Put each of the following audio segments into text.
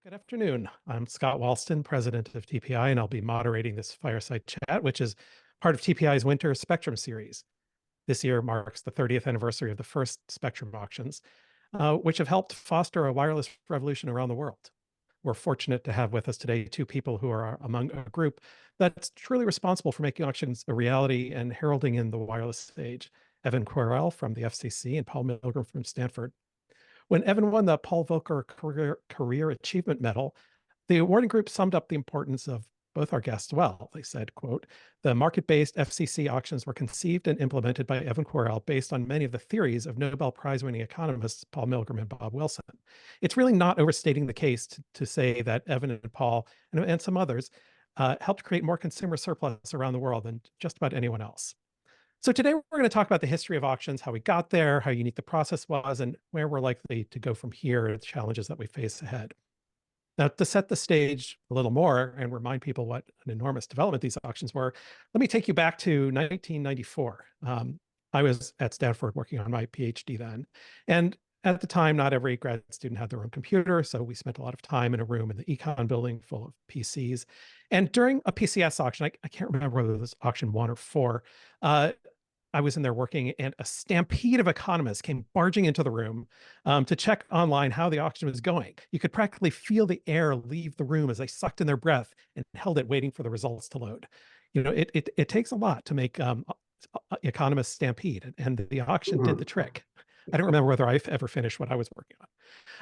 Good afternoon. I'm Scott Wallsten, president of TPI, and I'll be moderating this fireside chat, which is part of TPI's Winter Spectrum series. This year marks the 30th anniversary of the first Spectrum auctions, which have helped foster a wireless revolution around the world. We're fortunate to have with us today two people who are among a group that's truly responsible for making auctions a reality and heralding in the wireless age. Evan Kwerel from the FCC and Paul Milgrom from Stanford. When Evan won the Paul Volcker Career Achievement Medal, the awarding group summed up the importance of both our guests well. They said, quote, "The market-based FCC auctions were conceived and implemented by Evan Kwerel based on many of the theories of Nobel Prize-winning economists Paul Milgrom and Bob Wilson." It's really not overstating the case to say that Evan and Paul and some others helped create more consumer surplus around the world than just about anyone else. So today we're going to talk about the history of auctions, how we got there, how unique the process was, and where we're likely to go from here, and the challenges that we face ahead. Now, to set the stage a little more and remind people what an enormous development these auctions were, let me take you back to 1994. I was at Stanford working on my PhD then. And at the time, not every grad student had their own computer, so we spent a lot of time in a room in the econ building full of PCs. And during a PCS auction, I can't remember whether it was auction 1 or 4, I was in there working, and a stampede of economists came barging into the room to check online how the auction was going. You could practically feel the air leave the room as they sucked in their breath and held it, waiting for the results to load. You know, it takes a lot to make economists stampede, and the auction did the trick. I don't remember whether I've ever finished what I was working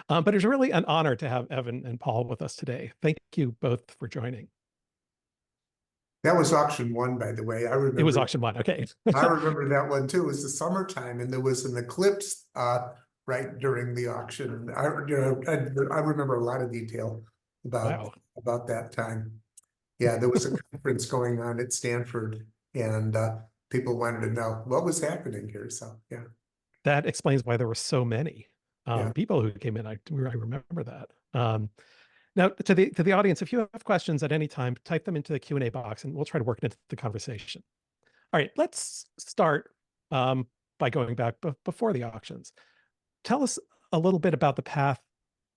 on, but it was really an honor to have Evan and Paul with us today. Thank you both for joining. That was auction 1, by the way. I remember it was auction 1. Okay. I remember that one too. It was the summertime, and there was an eclipse right during the auction. I remember a lot of detail about that time. Yeah, there was a conference going on at Stanford, and people wanted to know what was happening here. So yeah, that explains why there were so many people who came in. I remember that. Now, to the audience, if you have questions at any time, type them into the Q&A box, and we'll try to work into the conversation. All right, let's start by going back before the auctions. Tell us a little bit about the path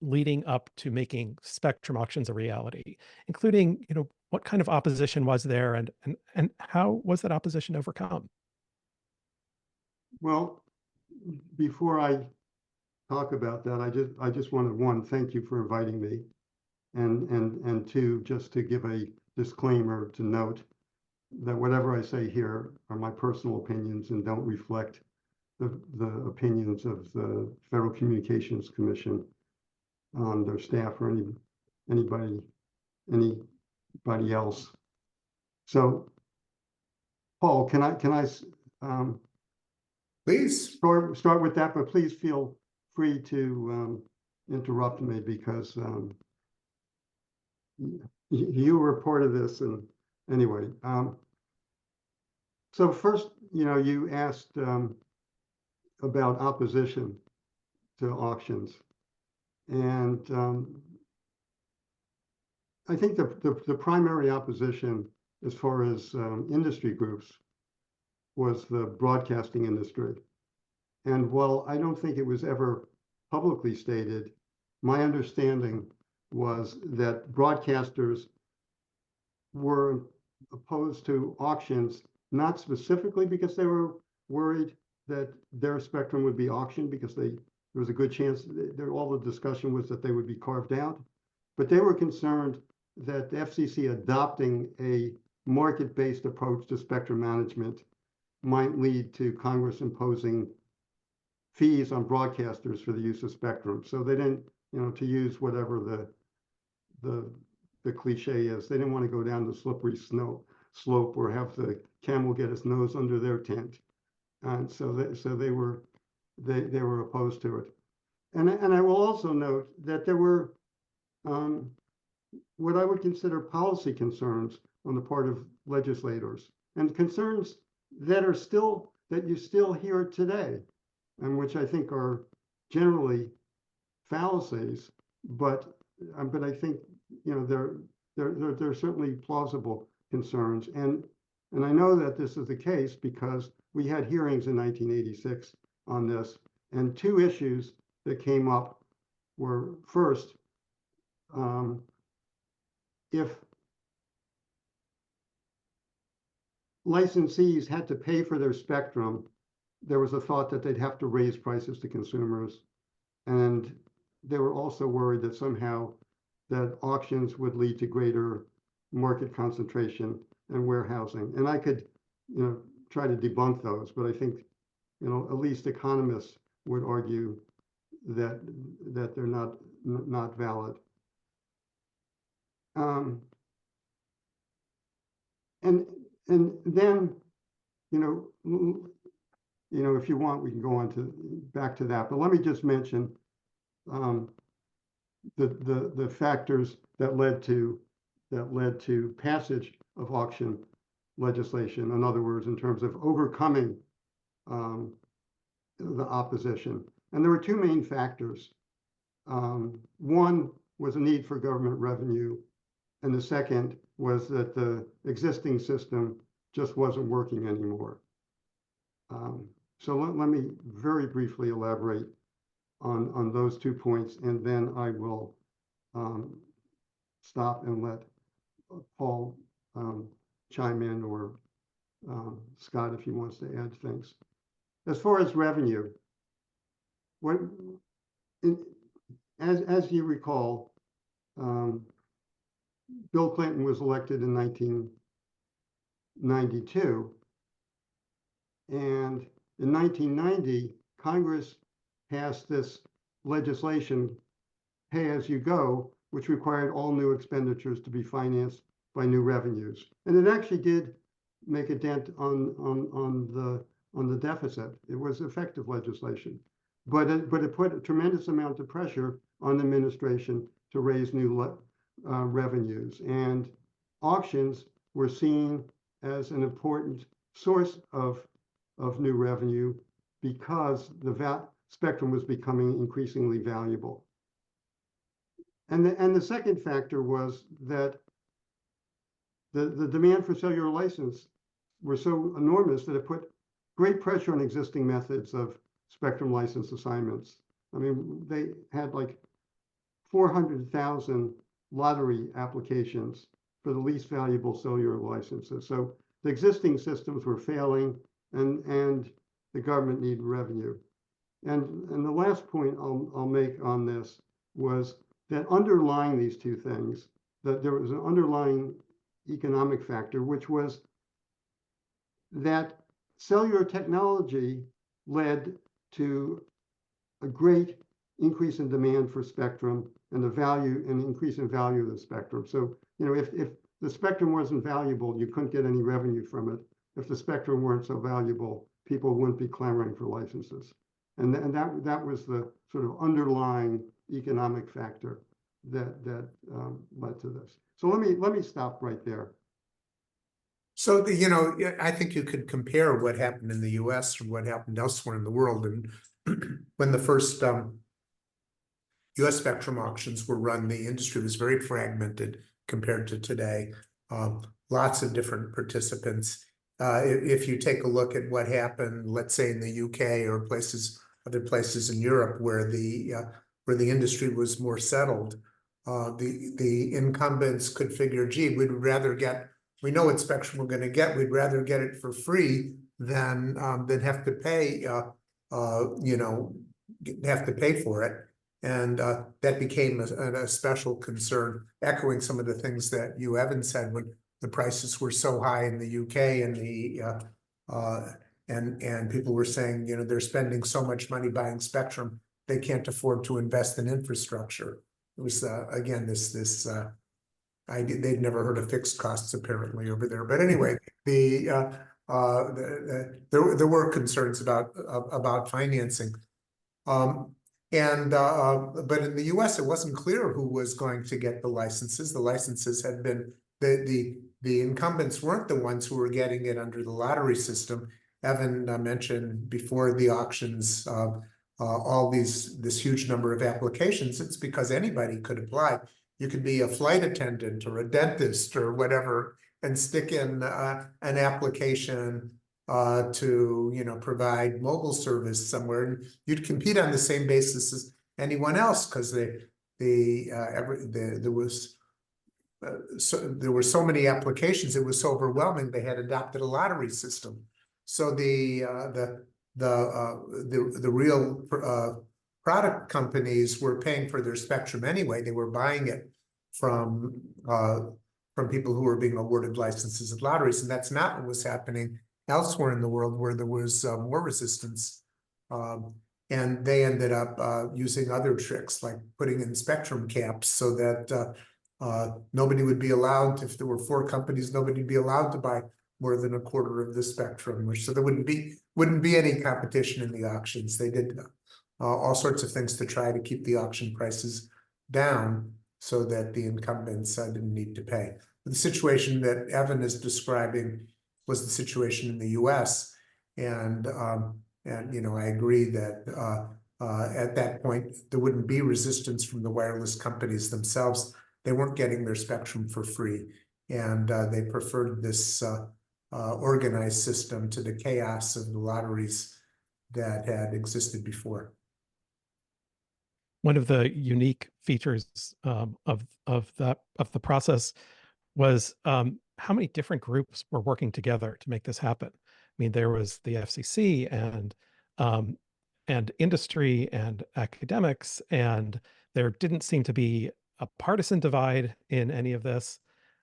leading up to making Spectrum auctions a reality, including, what kind of opposition was there, and how was that opposition overcome? Well, before I talk about that, I just wanted, one, thank you for inviting me. And two, just to give a disclaimer to note that whatever I say here are my personal opinions and don't reflect the opinions of the Federal Communications Commission on their staff or anybody else. So, Paul, can I please start with that, but please feel free to interrupt me, because you were part of this. And anyway, so first, you asked about opposition to auctions, and I think the primary opposition, as far as industry groups, was the broadcasting industry. And while I don't think it was ever publicly stated, my understanding was that broadcasters were opposed to auctions, not specifically because they were worried that their spectrum would be auctioned, because there was a good chance all the discussion was that they would be carved out, but they were concerned that the FCC adopting a market-based approach to spectrum management might lead to Congress imposing fees on broadcasters for the use of spectrum. So they didn't, to use whatever the cliche is, they didn't want to go down the slippery slope or have the camel get his nose under their tent, and so they were opposed to it. And I will also note that there were what I would consider policy concerns on the part of legislators, and concerns that you still hear today, and which I think are generally fallacies, but I think they're certainly plausible concerns, and I know that this is the case because we had hearings in 1986 on this, and two issues that came up were, first, if licensees had to pay for their spectrum, there was a thought that they'd have to raise prices to consumers. And they were also worried that somehow that auctions would lead to greater market concentration and warehousing. And I could, try to debunk those, but I think, at least economists would argue that they're not valid. And then, if you want, we can go on back to that. But let me just mention the factors that led to passage of auction legislation. In other words, in terms of overcoming the opposition. And there were two main factors. One was a need for government revenue, and the second was that the existing system just wasn't working anymore. So let me very briefly elaborate on those 2 points, and then I will stop and let Paul chime in, or Scott if he wants to add things. As far as revenue, as you recall, Bill Clinton was elected in 1992, and in 1990, Congress passed this legislation, pay as you go, which required all new expenditures to be financed by new revenues. And it actually did make a dent on the deficit. It was effective legislation, but it put a tremendous amount of pressure on the administration to raise new revenues. And auctions were seen as an important source of new revenue because the spectrum was becoming increasingly valuable. And the second factor was that the demand for cellular license were so enormous that it put great pressure on existing methods of spectrum license assignments. I mean, they had like 400,000 lottery applications for the least valuable cellular licenses. So the existing systems were failing, and the government needed revenue. And the last point I'll make on this was that underlying these two things, that there was an underlying economic factor, which was that cellular technology led to a great increase in demand for spectrum and an increase in value of the spectrum. So, if the spectrum wasn't valuable, you couldn't get any revenue from it. If the spectrum weren't so valuable, people wouldn't be clamoring for licenses. And that was the sort of underlying economic factor that led to this. So let me stop right there. So, I think you could compare what happened in the US and what happened elsewhere in the world. And when the first US spectrum auctions were run, the industry was very fragmented compared to today. Lots of different participants. If you take a look at what happened, let's say in the UK or other places in Europe where the industry was more settled, the incumbents could figure, gee, we know what spectrum we're going to get. We'd rather get it for free than have to pay, have to pay for it. And that became a special concern, echoing some of the things that you, Evan, said when the prices were so high in the UK and people were saying, they're spending so much money buying spectrum, they can't afford to invest in infrastructure. It was again this idea. They'd never heard of fixed costs apparently over there. But anyway, there were concerns about financing. But in the US, it wasn't clear who was going to get the licenses. The licenses had been, the incumbents weren't the ones who were getting it under the lottery system. Evan mentioned before the auctions, all this huge number of applications. It's because anybody could apply. You could be a flight attendant or a dentist or whatever and stick in an application to provide mobile service somewhere, and you'd compete on the same basis as anyone else because there were so many applications, it was so overwhelming, they had adopted a lottery system. So the real product companies were paying for their spectrum anyway. They were buying it from people who were being awarded licenses at lotteries, and that's not what was happening elsewhere in the world where there was more resistance. And they ended up using other tricks like putting in spectrum caps so that nobody would be allowed, if there were 4 companies, nobody would be allowed to buy more than a quarter of the spectrum, which so there wouldn't be any competition in the auctions. They did all sorts of things to try to keep the auction prices down so that the incumbents didn't need to pay. The situation that Evan is describing was the situation in the US. And you know, I agree that at that point, there wouldn't be resistance from the wireless companies themselves. They weren't getting their spectrum for free. And they preferred this organized system to the chaos of the lotteries that had existed before. One of the unique features of the process was how many different groups were working together to make this happen. I mean, there was the FCC and industry and academics, and there didn't seem to be a partisan divide in any of this.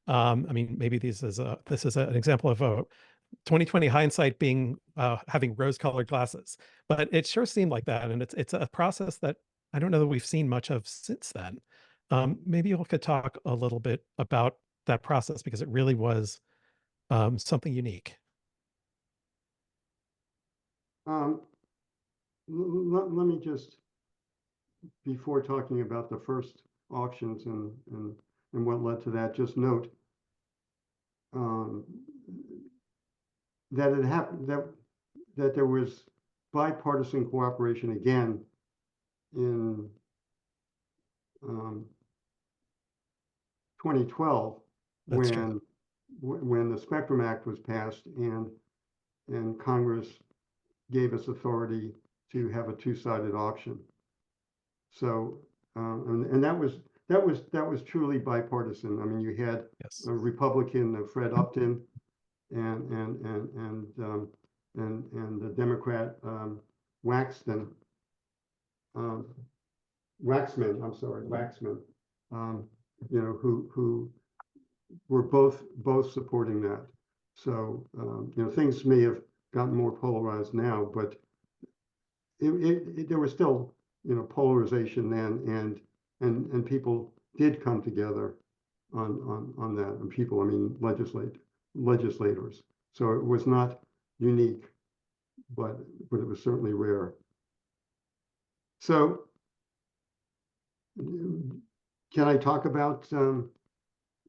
I mean, maybe this is an example of a 2020 hindsight being having rose-colored glasses, but it sure seemed like that, and it's a process that I don't know that we've seen much of since then. Maybe you could talk a little bit about that process because it really was something unique. Let me just, before talking about the first auctions and what led to that, just note that it happened that there was bipartisan cooperation again in 2012 when the Spectrum Act was passed and Congress gave us authority to have a 2-sided auction. So and that was truly bipartisan. I mean, you had a Republican, Fred Upton, and the Democrat Waxman. You know, who were both supporting that. So you know, things may have gotten more polarized now, but there was still, you know, polarization then, and people did come together on that. And people, I mean, legislators. So it was not unique, but it was certainly rare. So can I talk about you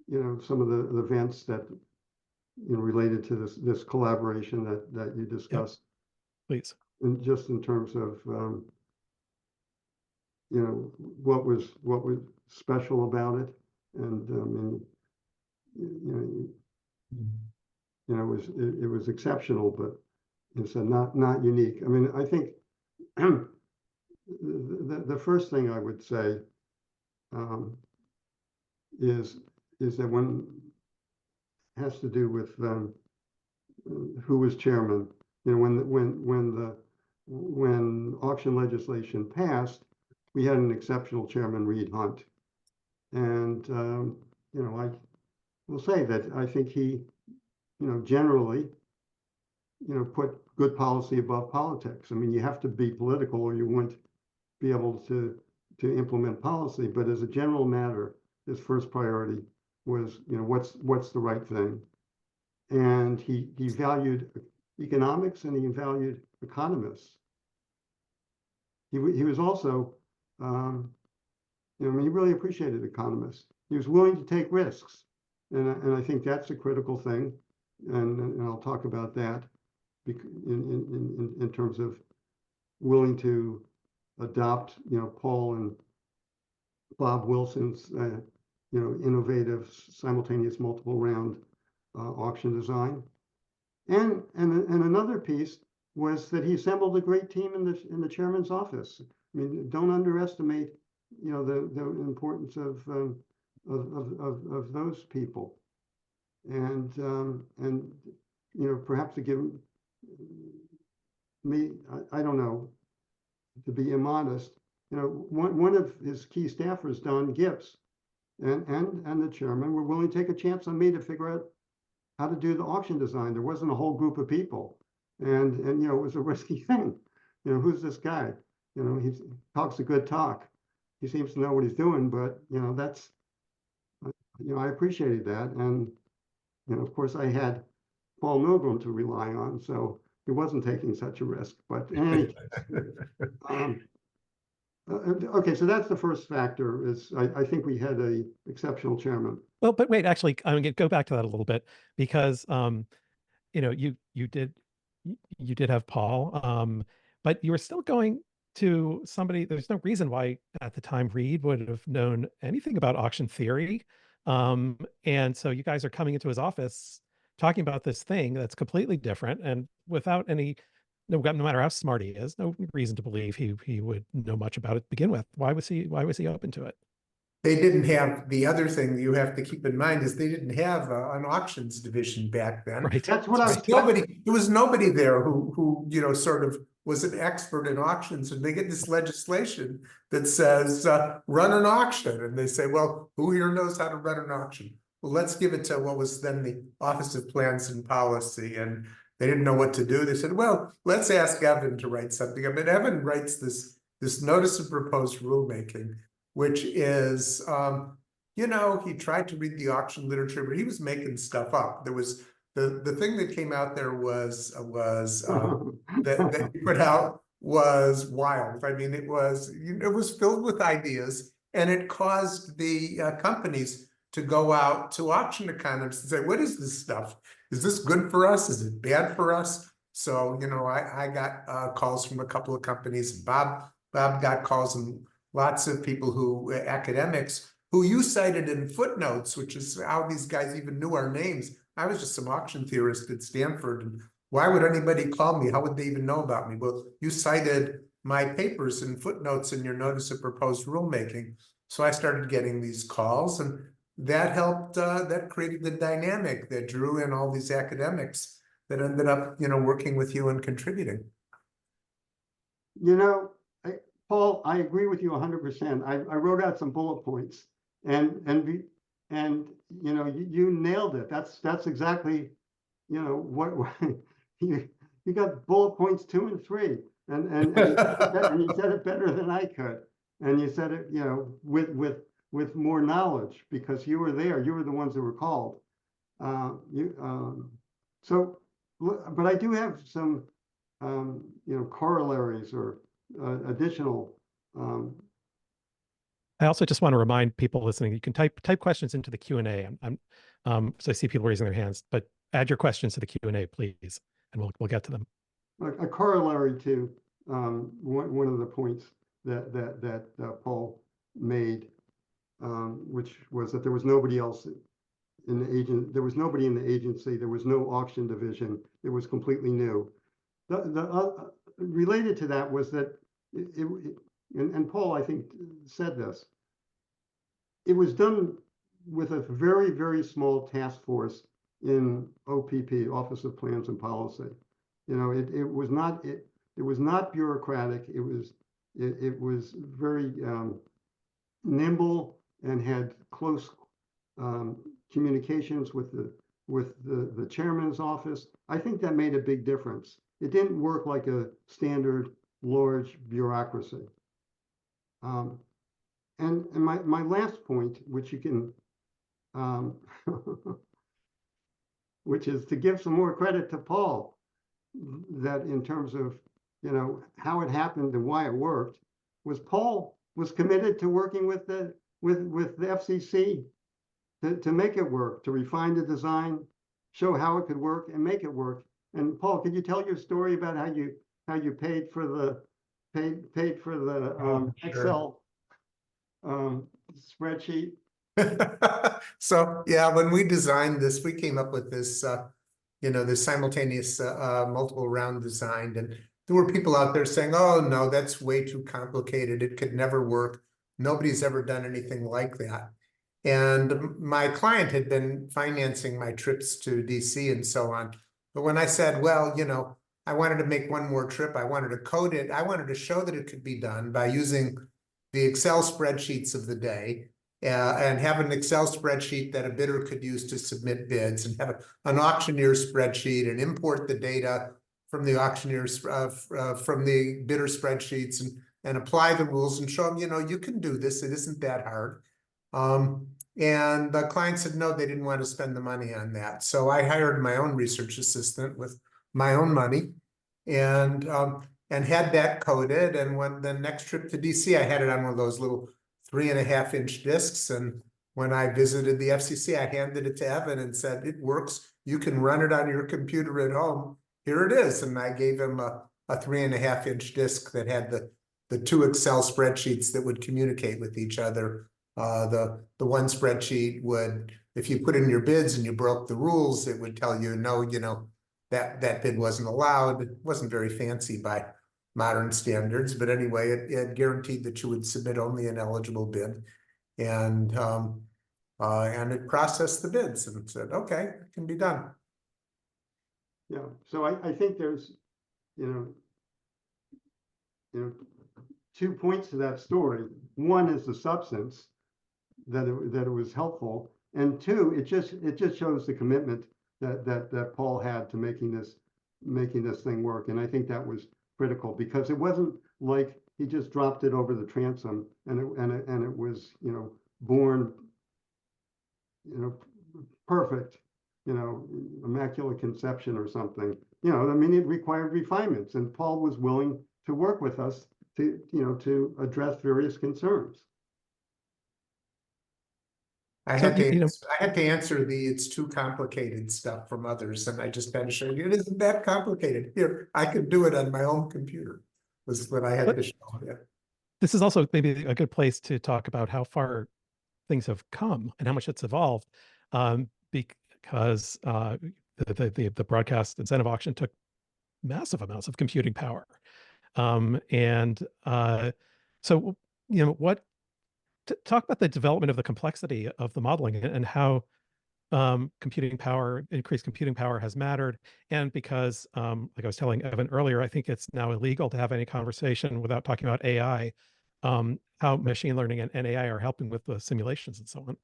know, some of the events that, you know, related to this collaboration that you discussed? Yep. Please. And just in terms of you know, what was special about it, and you know, it was exceptional, but it's not unique. I mean, I think the first thing I would say is that one has to do with who was chairman. You know, when auction legislation passed, we had an exceptional chairman, Reed Hunt, and you know, I will say that I think he, you know, generally, you know, put good policy above politics. I mean, you have to be political or you wouldn't be able to implement policy. But as a general matter, his first priority was, you know, what's the right thing, and he valued economics and he valued economists. He was also, you know, I mean, he really appreciated economists. He was willing to take risks, and I think that's a critical thing, and I'll talk about that in terms of willing to adopt, you know, Paul and Bob Wilson's, you know, innovative simultaneous multiple round auction design, and another piece was that he assembled a great team in the chairman's office. I mean, don't underestimate you know, the importance of those people, and you know, perhaps to give me, I don't know, to be immodest, you know, one of his key staffers, Don Gibbs, and the chairman were willing to take a chance on me to figure out how to do the auction design. There wasn't a whole group of people, and you know, it was a risky thing. You know, who's this guy? You know, he talks a good talk. He seems to know what he's doing, but you know, that's, you know, I appreciated that, and you know, of course, I had Paul Milgrom to rely on, so he wasn't taking such a risk. But in any case, okay, so that's the first factor. Is I think we had a exceptional chairman. Well, but wait, actually, I'm gonna go back to that a little bit, because you know, you did have Paul, but you were still going to somebody. There's no reason why at the time Reed would have known anything about auction theory, and so you guys are coming into his office talking about this thing that's completely different, and without any. No matter how smart he is, no reason to believe he would know much about it to begin with. Why was he open to it? They didn't have, the other thing you have to keep in mind is they didn't have an auctions division back then. Right. That's what I was. There was nobody there who you know, sort of was an expert in auctions, and they get this legislation that says run an auction, and they say, well, who here knows how to run an auction? Well, let's give it to what was then the Office of Plans and Policy, and they didn't know what to do. They said, well, let's ask Evan to write something. I mean, Evan writes this notice of proposed rulemaking, which is, you know, he tried to read the auction literature, but he was making stuff up. There was the thing that came out there was that he put out was wild. I mean, it was filled with ideas, and it caused the companies to go out to auction economists and say, what is this stuff? Is this good for us? Is it bad for us? So, you know, I got calls from a couple of companies. Bob got calls, and lots of people who, academics, who you cited in footnotes, which is how these guys even knew our names. I was just some auction theorist at Stanford, and why would anybody call me? How would they even know about me? Well, you cited my papers and footnotes in your notice of proposed rulemaking. So I started getting these calls, and that helped, that created the dynamic that drew in all these academics that ended up, you know, working with you and contributing. You know, Paul, I agree with you 100%. I wrote out some bullet points, and you know, you nailed it. That's exactly, you know, what you got bullet points 2 and 3, and you said it better than I could, and you said it, you know, with more knowledge, because you were there. You were the ones that were called. So, but I do have some, you know, corollaries or additional. I also just want to remind people listening, you can type questions into the Q&A. So I see people raising their hands, but add your questions to the Q&A, please, and we'll get to them. A corollary to one of the points that Paul made, which was that there was nobody else in the agent. There was nobody in the agency. There was no auction division. It was completely new. Related to that was that and Paul, I think, said this. It was done with a very, very small task force in OPP, Office of Plans and Policy. You know, it was not bureaucratic. It was very nimble and had close communications with the chairman's office. I think that made a big difference. It didn't work like a standard large bureaucracy. And my last point, which you can, which is to give some more credit to Paul, that in terms of, you know, how it happened and why it worked, was Paul was committed to working with the FCC to make it work, to refine the design, show how it could work, and make it work. And Paul, could you tell your story about how you paid for the Sure. Excel spreadsheet? So yeah, when we designed this, we came up with this, you know, this simultaneous multiple round design, and there were people out there saying, "Oh no, that's way too complicated. It could never work." Nobody's ever done anything like that. And my client had been financing my trips to DC and so on. But when I said, well, you know, I wanted to make one more trip, I wanted to code it, I wanted to show that it could be done by using the Excel spreadsheets of the day, and have an Excel spreadsheet that a bidder could use to submit bids, and have an auctioneer spreadsheet, and import the data from the auctioneers, from the bidder spreadsheets, and apply the rules and show them, you know, you can do this, it isn't that hard. And the client said, no, they didn't want to spend the money on that. So I hired my own research assistant with my own money, and had that coded. And when the next trip to DC, I had it on one of those little 3.5-inch discs. And when I visited the FCC, I handed it to Evan and said, it works. You can run it on your computer at home. Here it is. And I gave him a 3.5-inch disc that had the 2 Excel spreadsheets that would communicate with each other. The one spreadsheet would, if you put in your bids and you broke the rules, it would tell you, no, you know, that bid wasn't allowed. It wasn't very fancy by modern standards, but anyway, it guaranteed that you would submit only an eligible bid. And it processed the bids and said, okay, it can be done. Yeah, so I think there's, you know, 2 points to that story. One is the substance, that it was helpful, and 2, it just shows the commitment that Paul had to making this thing work. And I think that was critical, because it wasn't like he just dropped it over the transom and it was, you know, born, you know, perfect, you know, immaculate conception or something. You know, I mean, it required refinements, and Paul was willing to work with us to, you know, to address various concerns. I had to answer the it's too complicated stuff from others, and I just had to show you it isn't that complicated. Here, I could do it on my own computer, was what I had to show. Yeah. This is also maybe a good place to talk about how far things have come and how much it's evolved, because the broadcast incentive auction took massive amounts of computing power. So, you know, talk about the development of the complexity of the modeling and how increased computing power has mattered. And because, like I was telling Evan earlier, I think it's now illegal to have any conversation without talking about AI, how machine learning and AI are helping with the simulations and so on.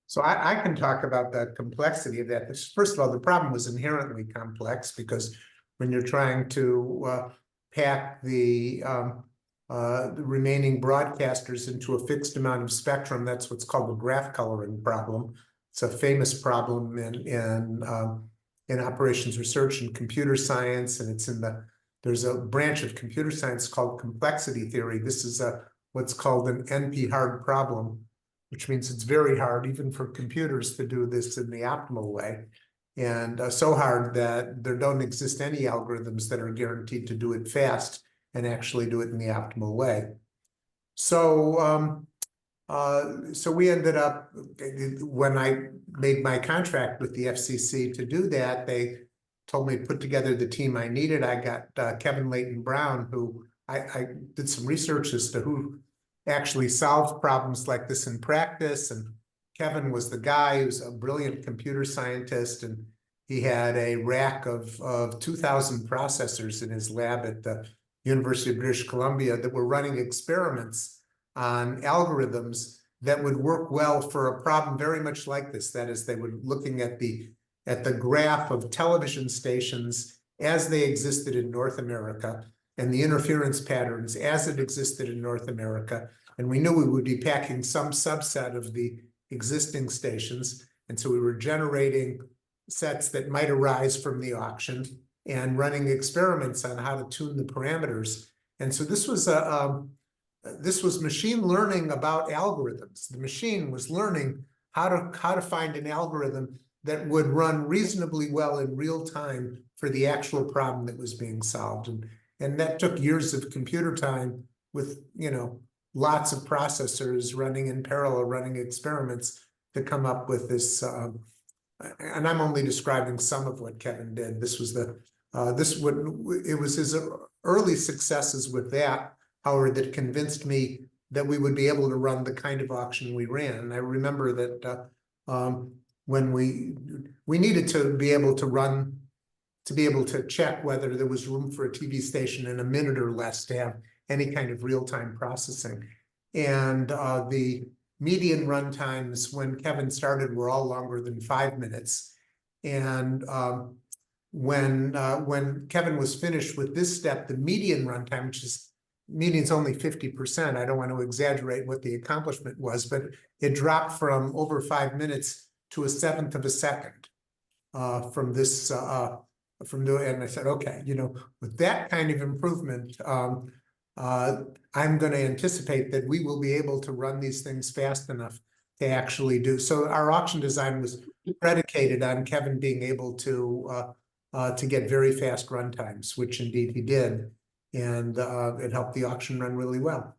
So I can talk about the complexity of that. First of all, the problem was inherently complex, because when you're trying to pack the remaining broadcasters into a fixed amount of spectrum, that's what's called the graph coloring problem. It's a famous problem in operations research and computer science, and it's there's a branch of computer science called complexity theory. This is what's called an NP-hard problem, which means it's very hard even for computers to do this in the optimal way. And so hard that there don't exist any algorithms that are guaranteed to do it fast and actually do it in the optimal way. So, so we ended up, when I made my contract with the FCC to do that, they told me to put together the team I needed. I got Kevin Leighton Brown, who I did some research as to who actually solved problems like this in practice. And Kevin was the guy who's a brilliant computer scientist, and he had a rack of 2,000 processors in his lab at the University of British Columbia that were running experiments on algorithms that would work well for a problem very much like this. That is, they were looking at the graph of television stations as they existed in North America and the interference patterns as it existed in North America. And we knew we would be packing some subset of the existing stations. And so we were generating sets that might arise from the auction and running experiments on how to tune the parameters. And so this was machine learning about algorithms. The machine was learning how to find an algorithm that would run reasonably well in real time for the actual problem that was being solved. And that took years of computer time with, you know, lots of processors running in parallel, running experiments to come up with this. And I'm only describing some of what Kevin did. This was it was his early successes with that, however, that convinced me that we would be able to run the kind of auction we ran. And I remember that when we needed to be able to check whether there was room for a TV station in a minute or less to have any kind of real-time processing. And the median run times when Kevin started were all longer than 5 minutes. And when Kevin was finished with this step, the median runtime, which is median's only 50%. I don't want to exaggerate what the accomplishment was, but it dropped from over 5 minutes to 1/7 of a second from this. And I said, okay, with that kind of improvement, I'm going to anticipate that we will be able to run these things fast enough to actually do. So our auction design was predicated on Kevin being able to get very fast run times, which indeed he did. And it helped the auction run really well.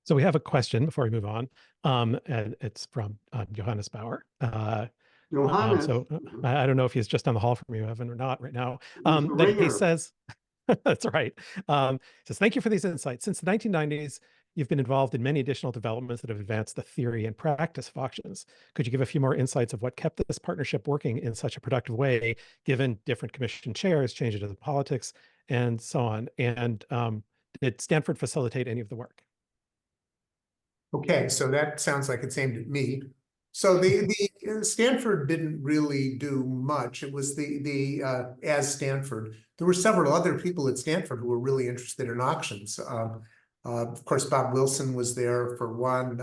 So we have a question before we move on, and it's from Johannes Bauer. Johannes, so I don't know if he's just down the hall from you, Evan, or not right now. That he says, that's right. He says, thank you for these insights. Since the 1990s, you've been involved in many additional developments that have advanced the theory and practice of auctions. Could you give a few more insights of what kept this partnership working in such a productive way, given different commission chairs, changes to the politics, and so on? And did Stanford facilitate any of the work? Okay, so that sounds like it's aimed at me. So the Stanford didn't really do much. It was as Stanford. There were several other people at Stanford who were really interested in auctions. Of course, Bob Wilson was there for one.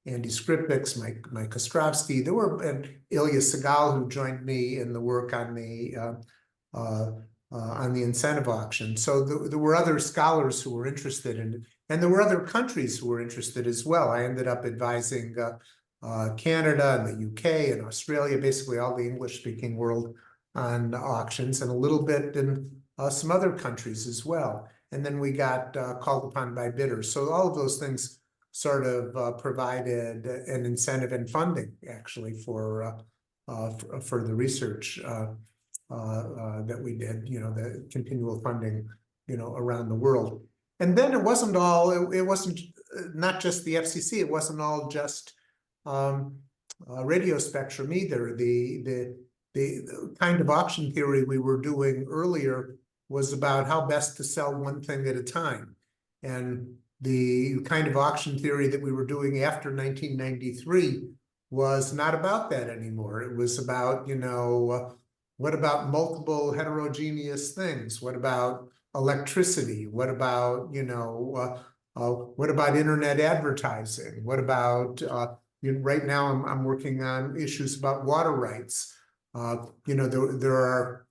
Andy Skripix, Mike Ostrovsky. There were Ilya Segal, who joined me in the work on the incentive auction. So there were other scholars who were interested in it, and there were other countries who were interested as well. I ended up advising Canada and the UK and Australia, basically all the English-speaking world on auctions, and a little bit in some other countries as well. And then we got called upon by bidders. So all of those things sort of provided an incentive and funding, actually, for the research that we did, the continual funding, around the world. And then it wasn't not just the FCC. It wasn't all just radio spectrum either. The kind of auction theory we were doing earlier was about how best to sell one thing at a time. And the kind of auction theory that we were doing after 1993 was not about that anymore. It was about, what about multiple heterogeneous things? What about electricity? What about, what about internet advertising? What about, right now I'm working on issues about water rights. There are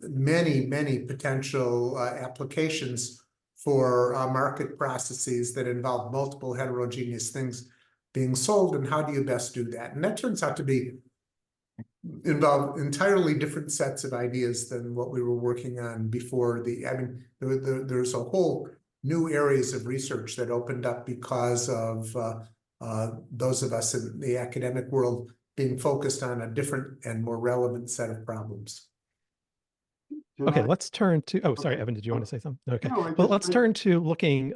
many potential applications for market processes that involve multiple heterogeneous things being sold, and how do you best do that? And that turns out to involve entirely different sets of ideas than what we were working on before. There's a whole new areas of research that opened up because of those of us in the academic world being focused on a different and more relevant set of problems. Okay, let's turn to, oh, sorry, Evan, did you want to say something? Okay, no, well, let's turn to looking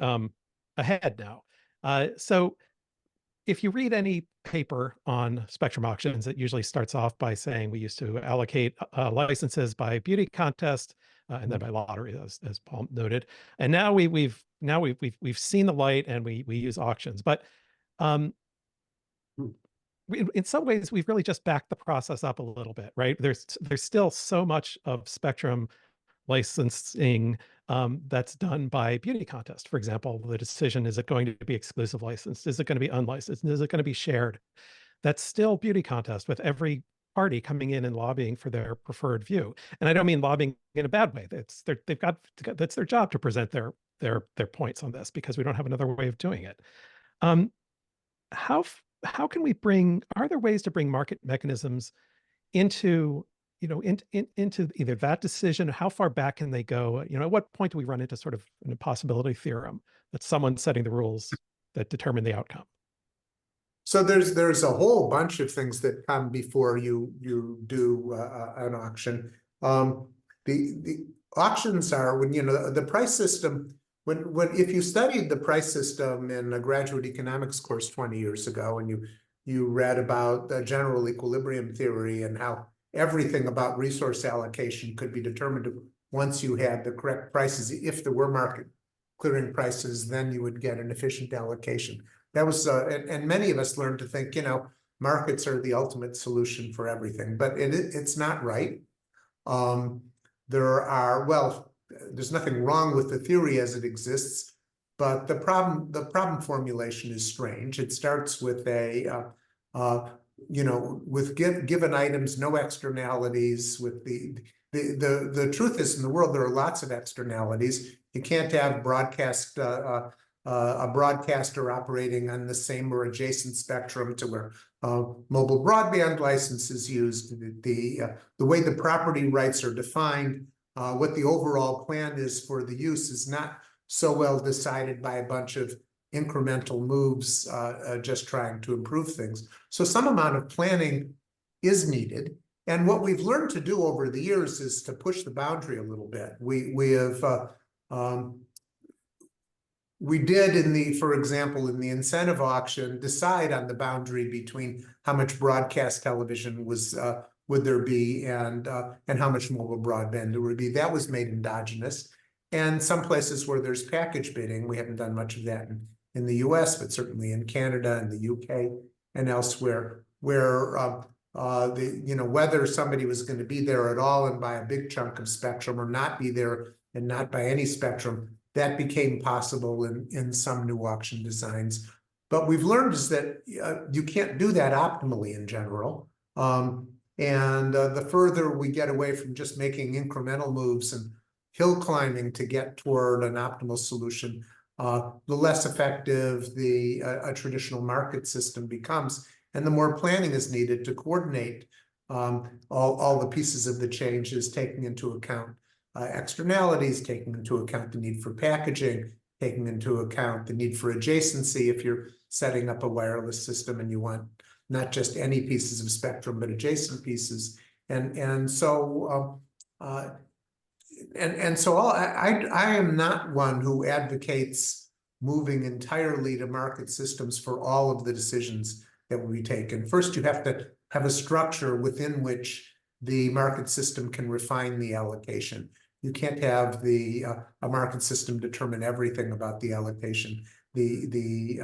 ahead now. So if you read any paper on spectrum auctions, it usually starts off by saying we used to allocate licenses by beauty contest and then by lottery, as Paul noted. And now we've seen the light and we use auctions. But in some ways, we've really just backed the process up a little bit, right? There's still so much of spectrum licensing that's done by beauty contest. For example, the decision, is it going to be exclusive licensed? Is it going to be unlicensed? Is it going to be shared? That's still beauty contest, with every party coming in and lobbying for their preferred view. And I don't mean lobbying in a bad way. That's their job to present their points on this, because we don't have another way of doing it. How can we are there ways to bring market mechanisms into into either that decision? How far back can they go? At what point do we run into sort of an impossibility theorem that someone's setting the rules that determine the outcome? So there's a whole bunch of things that come before you do an auction. The auctions are when the price system if you studied the price system in a graduate economics course 20 years ago, and you read about the general equilibrium theory and how everything about resource allocation could be determined once you had the correct prices, if there were market clearing prices, then you would get an efficient allocation. That was, and many of us learned to think, markets are the ultimate solution for everything, but it's not right. There's nothing wrong with the theory as it exists, but the problem formulation is strange. It starts with with given items, no externalities. With the truth is, in the world there are lots of externalities. You can't have a broadcaster operating on the same or adjacent spectrum to where mobile broadband license is used. The way the property rights are defined, what the overall plan is for the use is not so well decided by a bunch of incremental moves, just trying to improve things. So some amount of planning is needed. And what we've learned to do over the years is to push the boundary a little bit. We did for example, in the incentive auction, decide on the boundary between how much broadcast television would there be and how much mobile broadband there would be. That was made endogenous. And some places where there's package bidding, we haven't done much of that in the US, but certainly in Canada and the UK and elsewhere, where whether somebody was going to be there at all and buy a big chunk of spectrum or not be there and not buy any spectrum, that became possible in some new auction designs. But we've learned is that you can't do that optimally in general. The further we get away from just making incremental moves and hill climbing to get toward an optimal solution, the less effective a traditional market system becomes, and the more planning is needed to coordinate all the pieces of the changes, taking into account externalities, taking into account the need for packaging, taking into account the need for adjacency if you're setting up a wireless system and you want not just any pieces of spectrum, but adjacent pieces. So I am not one who advocates moving entirely to market systems for all of the decisions that will be taken. First, you have to have a structure within which the market system can refine the allocation. You can't have a market system determine everything about the allocation. These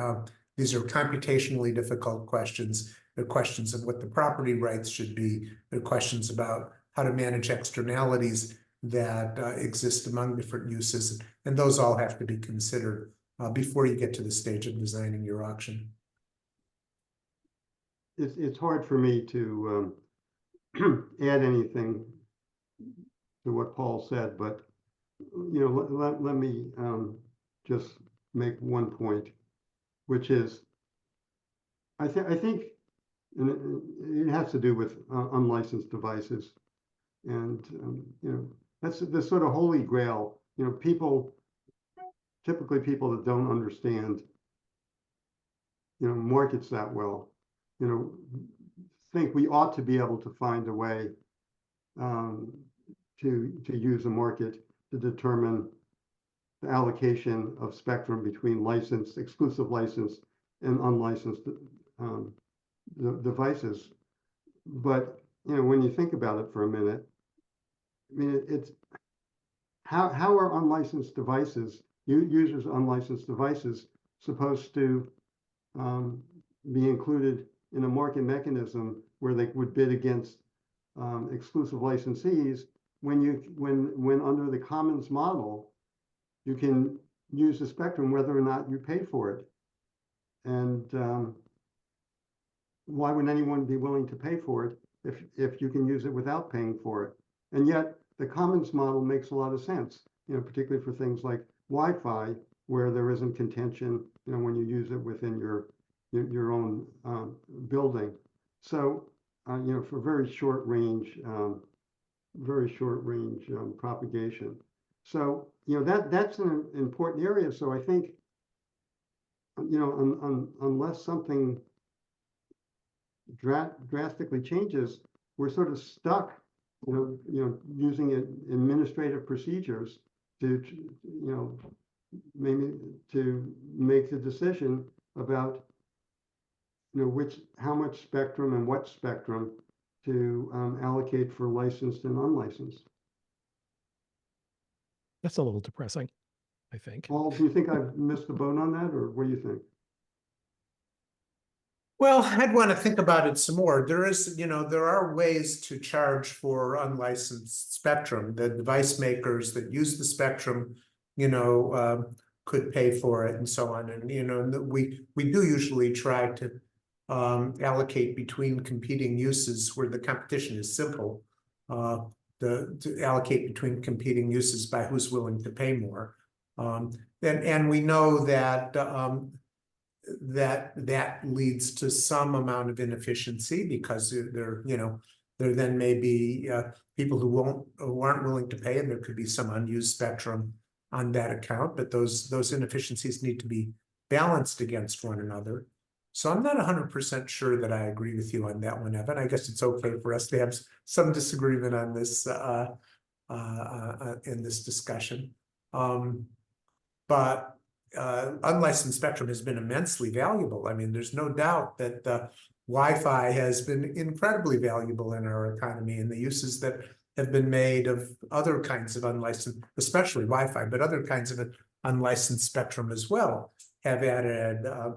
are computationally difficult questions. They're questions of what the property rights should be. They're questions about how to manage externalities that exist among different uses. And those all have to be considered before you get to the stage of designing your auction. It's hard for me to add anything to what Paul said, but let me just make one point, which is I think it has to do with unlicensed devices, and that's the sort of holy grail. Typically people that don't understand markets that well, think we ought to be able to find a way to use a market to determine the allocation of spectrum between licensed, exclusive license, and unlicensed devices. But when you think about it for a minute, I mean, it's how are unlicensed devices, users' unlicensed devices, supposed to be included in a market mechanism where they would bid against exclusive licensees when under the commons model you can use the spectrum whether or not you pay for it? And why would anyone be willing to pay for it if you can use it without paying for it? And yet the commons model makes a lot of sense, particularly for things like Wi-Fi, where there isn't contention, when you use it within your own building. So, for very short range propagation. So, that's an important area. So I think, unless something drastically changes, we're sort of stuck, using administrative procedures to, maybe to make the decision about, how much spectrum and what spectrum to allocate for licensed and unlicensed. That's a little depressing, I think. Paul, do you think I've missed the boat on that, or what do you think? Well, I'd want to think about it some more. There are ways to charge for unlicensed spectrum. The device makers that use the spectrum, could pay for it and so on. And, we do usually try to allocate between competing uses where the competition is simple. To allocate between competing uses by who's willing to pay more. And we know that that leads to some amount of inefficiency because there then may be people who aren't willing to pay, and there could be some unused spectrum on that account, but those inefficiencies need to be balanced against one another. So I'm not 100% sure that I agree with you on that one, Evan. I guess it's okay for us to have some disagreement on this in this discussion. But unlicensed spectrum has been immensely valuable. I mean, there's no doubt that Wi-Fi has been incredibly valuable in our economy, and the uses that have been made of other kinds of unlicensed, especially Wi-Fi, but other kinds of unlicensed spectrum as well have added a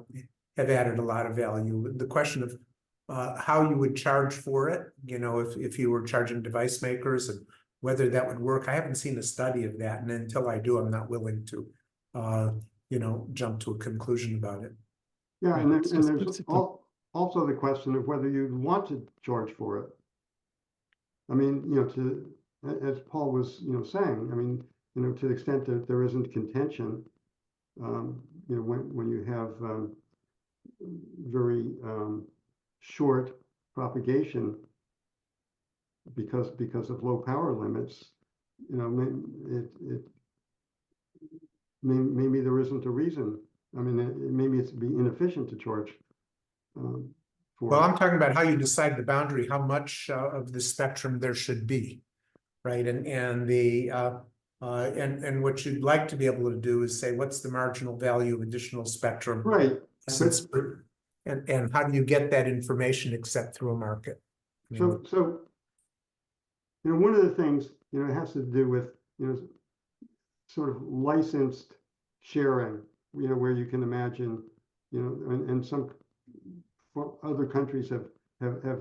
lot of value. The question of how you would charge for it, if you were charging device makers and whether that would work, I haven't seen a study of that, and until I do, I'm not willing to jump to a conclusion about it. Yeah, and there's also the question of whether you want to charge for it. I mean, as Paul was, saying, I mean, to the extent that there isn't contention, when you have very short propagation because of low power limits, maybe there isn't a reason. I mean, maybe it's be inefficient to charge for. Well, I'm talking about how you decide the boundary, how much of the spectrum there should be, right? And what you'd like to be able to do is say, what's the marginal value of additional spectrum? Right. And how do you get that information except through a market? So one of the things, it has to do with, sort of licensed sharing, where you can imagine, and some other countries have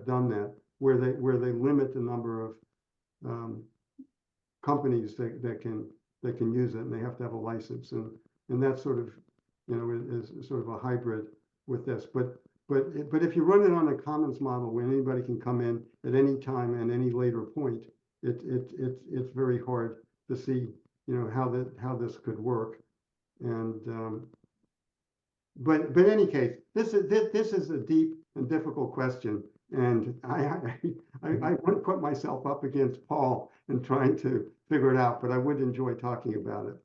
done that, where they limit the number of companies that can use it, and they have to have a license, and that sort of, is sort of a hybrid with this. But if you run it on a commons model where anybody can come in at any time and any later point, it's very hard to see how this could work. And but in any case, this is a deep and difficult question, and I wouldn't put myself up against Paul in trying to figure it out, but I would enjoy talking about it.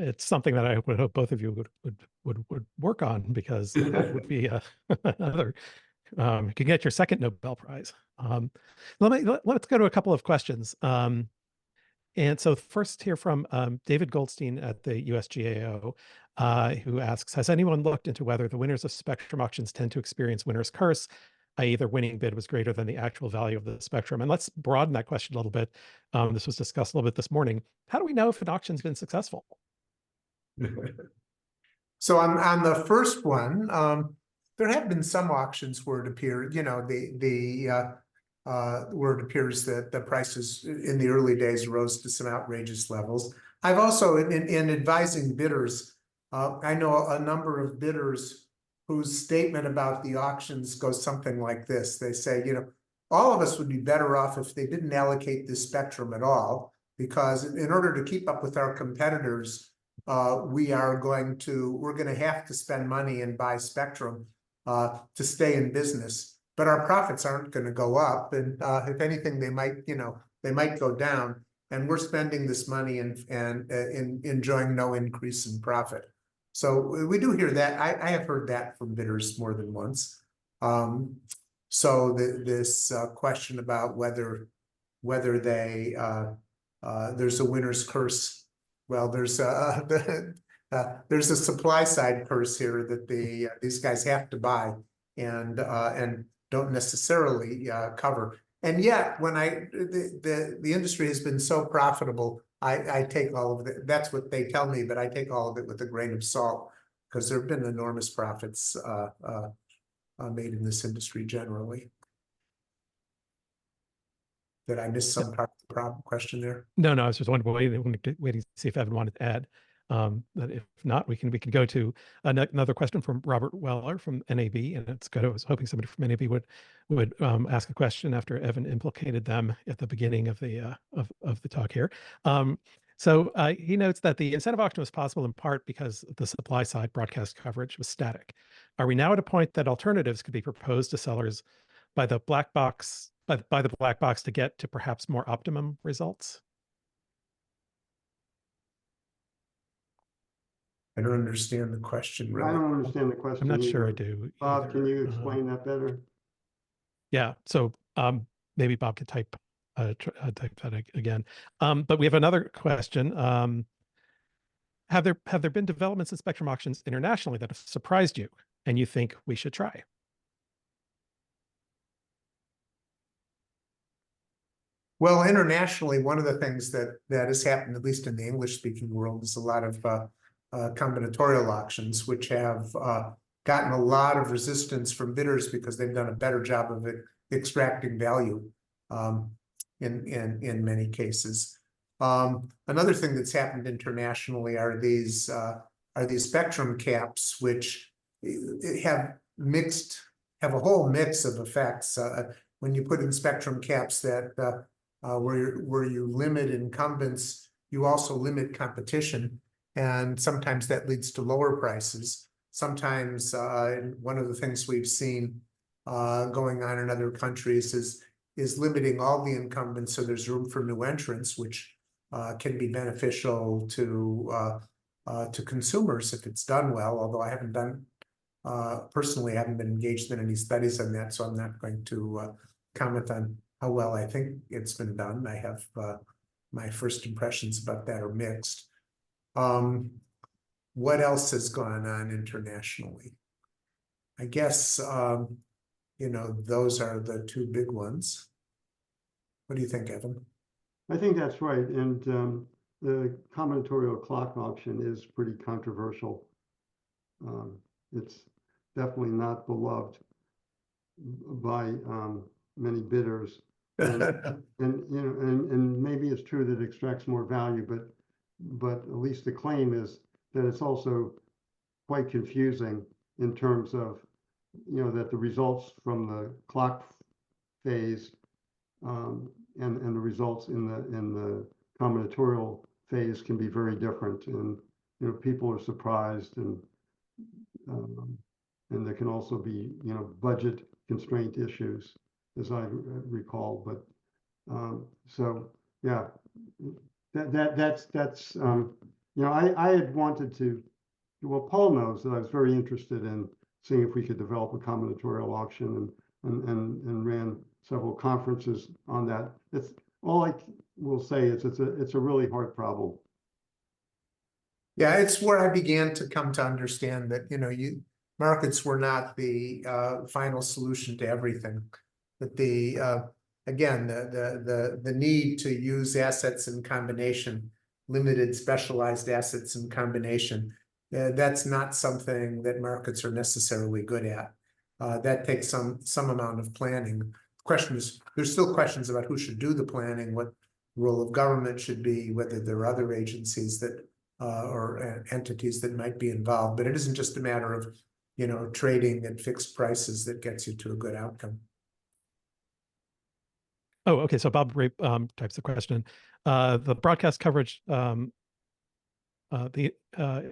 It's something that I would hope both of you would work on, because that would be another. You can get your second Nobel Prize. Let's go to a couple of questions. And so first hear from David Goldstein at the USGAO, who asks, has anyone looked into whether the winners of spectrum auctions tend to experience winner's curse, i.e. their winning bid was greater than the actual value of the spectrum? And let's broaden that question a little bit. This was discussed a little bit this morning. How do we know if an auction's been successful? So on the first one, there have been some auctions where it appeared, where it appears that the prices in the early days rose to some outrageous levels. I've also, in advising bidders, I know a number of bidders whose statement about the auctions goes something like this. They say, all of us would be better off if they didn't allocate this spectrum at all, because in order to keep up with our competitors, we're going to have to spend money and buy spectrum to stay in business. But our profits aren't going to go up, and if anything, they might go down. And we're spending this money and enjoying no increase in profit. So we do hear that. I have heard that from bidders more than once. So this question about whether they there's a winner's curse Well, there's there's a supply side curse here that these guys have to buy and don't necessarily cover. And yet, when the industry has been so profitable, I take all of it. That's what they tell me, but I take all of it with a grain of salt because there have been enormous profits made in this industry generally. Did I miss some part of the problem question there? No, I was just waiting to see if Evan wanted to add. But if not, we can go to another question from Robert Weller from NAB, and it's good. I was hoping somebody from NAB would ask a question after Evan implicated them at the beginning of the talk here. So he notes that the incentive auction was possible in part because the supply side broadcast coverage was static. Are we now at a point that alternatives could be proposed to sellers by the black box to get to perhaps more optimum results? I don't understand the question, really. I don't understand the question. I'm not either. sure I do. Bob, either. can you explain that better? Yeah, so maybe Bob could type that again. But we have another question. Have there been developments in spectrum auctions internationally that have surprised you and you think we should try? Well, internationally, one of the things that has happened, at least in the English-speaking world, is a lot of combinatorial auctions, which have gotten a lot of resistance from bidders because they've done a better job of extracting value in many cases. Another thing that's happened internationally are these spectrum caps, which have a whole mix of effects. When you put in spectrum caps that where you limit incumbents, you also limit competition, and sometimes that leads to lower prices. Sometimes one of the things we've seen going on in other countries is limiting all the incumbents so there's room for new entrants, which can be beneficial to consumers if it's done well. Although I haven't done personally, haven't been engaged in any studies on that, so I'm not going to comment on how well I think it's been done. I have my first impressions about that are mixed. What else has gone on internationally? I guess, those are the two big ones. What do you think, Evan? I think that's right. And the combinatorial clock auction is pretty controversial. It's definitely not beloved by many bidders. And maybe it's true that it extracts more value, but at least the claim is that it's also quite confusing in terms of that the results from the clock phase and the results in the combinatorial phase can be very different, and people are surprised, and there can also be budget constraint issues, as I recall. But so yeah, that's I had wanted to. Well, Paul knows that I was very interested in seeing if we could develop a combinatorial auction, and ran several conferences on that. It's all I will say is it's a really hard problem. Yeah, it's where I began to come to understand that markets were not the final solution to everything, but again the need to use assets in combination, limited specialized assets in combination, that's not something that markets are necessarily good at. That takes some amount of planning. The question is, there's still questions about who should do the planning, what the role of government should be, whether there are other agencies that or entities that might be involved. But it isn't just a matter of trading at fixed prices that gets you to a good outcome. Oh, okay. So Bob Rape types the question. The broadcast coverage, the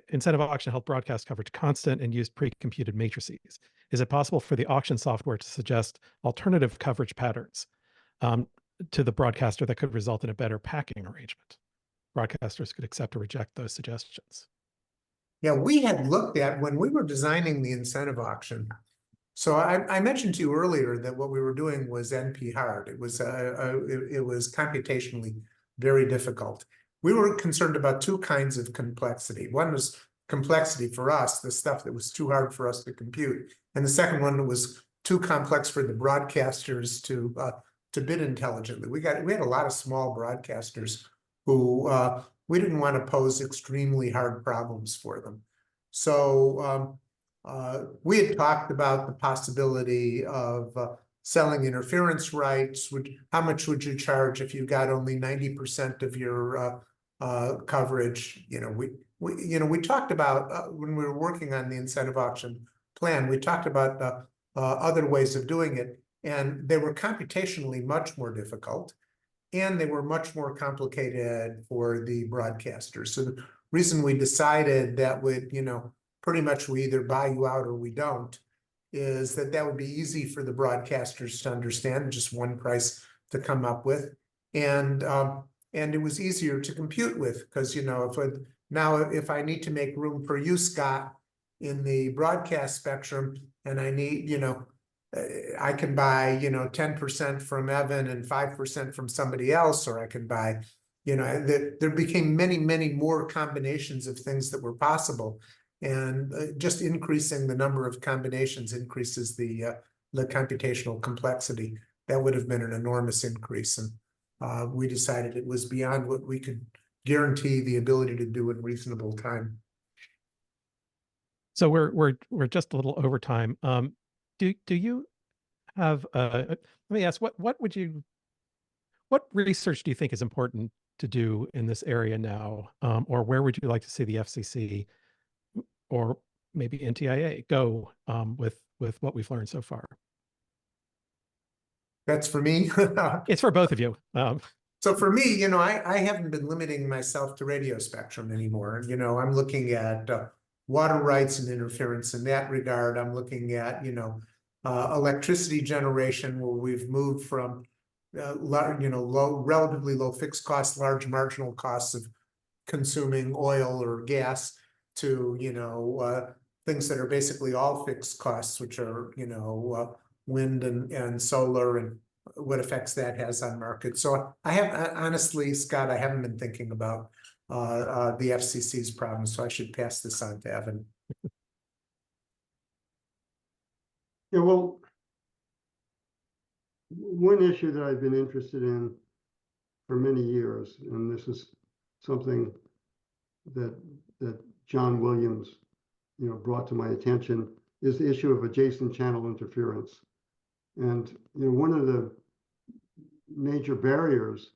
incentive auction held broadcast coverage constant and used pre-computed matrices. Is it possible for the auction software to suggest alternative coverage patterns to the broadcaster that could result in a better packing arrangement? Broadcasters could accept or reject those suggestions. Yeah, we had looked at when we were designing the incentive auction. So I mentioned to you earlier that what we were doing was NP hard. It was computationally very difficult. we were concerned about two kinds of complexity. One was complexity for us, the stuff that was too hard for us to compute. And the second one was too complex for the broadcasters to bid intelligently. We had a lot of small broadcasters who we didn't want to pose extremely hard problems for them. So we had talked about the possibility of selling interference rights. How much would you charge if you got only 90% of your coverage? We talked about when we were working on the incentive auction plan, we talked about other ways of doing it, and they were computationally much more difficult, and they were much more complicated for the broadcasters. So the reason we decided that would, pretty much we either buy you out or we don't, is that would be easy for the broadcasters to understand, just one price to come up with, and it was easier to compute with, because if I need to make room for you, Scott, in the broadcast spectrum, and I need, I can buy, 10% from Evan and 5% from somebody else, or I can buy, there became many, many more combinations of things that were possible. And just increasing the number of combinations increases the computational complexity. That would have been an enormous increase. And we decided it was beyond what we could guarantee the ability to do in reasonable time. So we're just a little over time. Do you have let me ask, what research do you think is important to do in this area now, or where would you like to see the FCC or maybe NTIA go with what we've learned so far? That's for me. It's for both of you. So for me, I haven't been limiting myself to radio spectrum anymore. I'm looking at water rights and interference in that regard. I'm looking at, electricity generation, where we've moved from relatively low fixed costs, large marginal costs of consuming oil or gas, to things that are basically all fixed costs, which are wind and solar, and what effects that has on markets. So honestly, Scott, I haven't been thinking about the FCC's problems, so I should pass this on to Evan. Yeah, well, one issue that I've been interested in for many years, and this is something that John Williams, brought to my attention, is the issue of adjacent channel interference. And one of the major barriers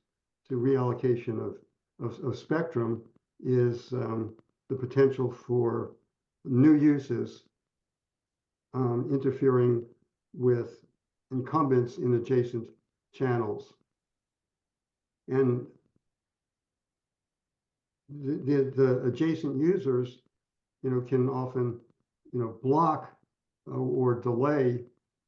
to reallocation of spectrum is the potential for new uses interfering with incumbents in adjacent channels. And the adjacent users, can often, block or delay,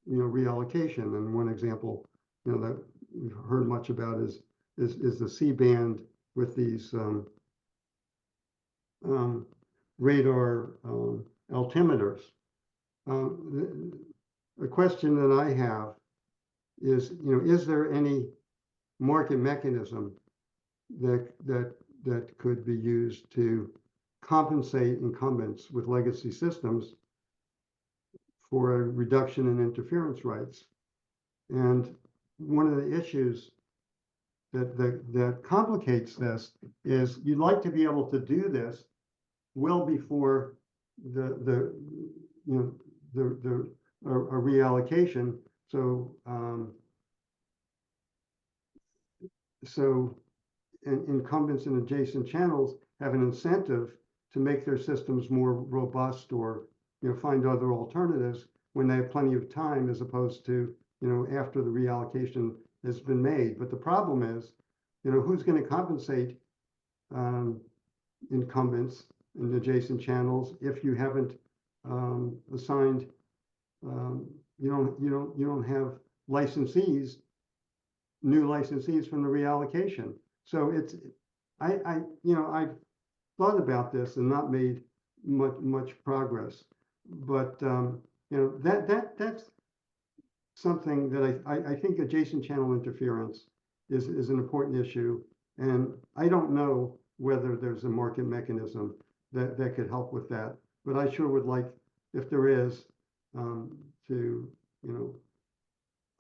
reallocation. And one example, that we've heard much about is the C-band with these radar altimeters. The question that I have is, is there any market mechanism that could be used to compensate incumbents with legacy systems for a reduction in interference rights? And one of the issues that complicates this is you'd like to be able to do this well before a reallocation. So incumbents in adjacent channels have an incentive to make their systems more robust, or find other alternatives when they have plenty of time, as opposed to after the reallocation has been made. But the problem is, who's going to compensate incumbents in adjacent channels if you haven't assigned, you don't have licensees, new licensees from the reallocation. So it's, I've thought about this and not made much progress, but that's something that I think adjacent channel interference is an important issue, and I don't know whether there's a market mechanism that could help with that. But I sure would like, if there is, to,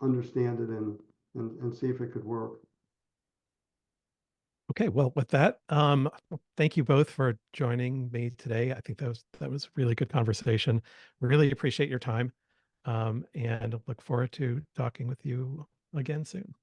understand it and see if it could work. Okay, well, with that, thank you both for joining me today. I think that was really good conversation. Really appreciate your time, and look forward to talking with you again soon.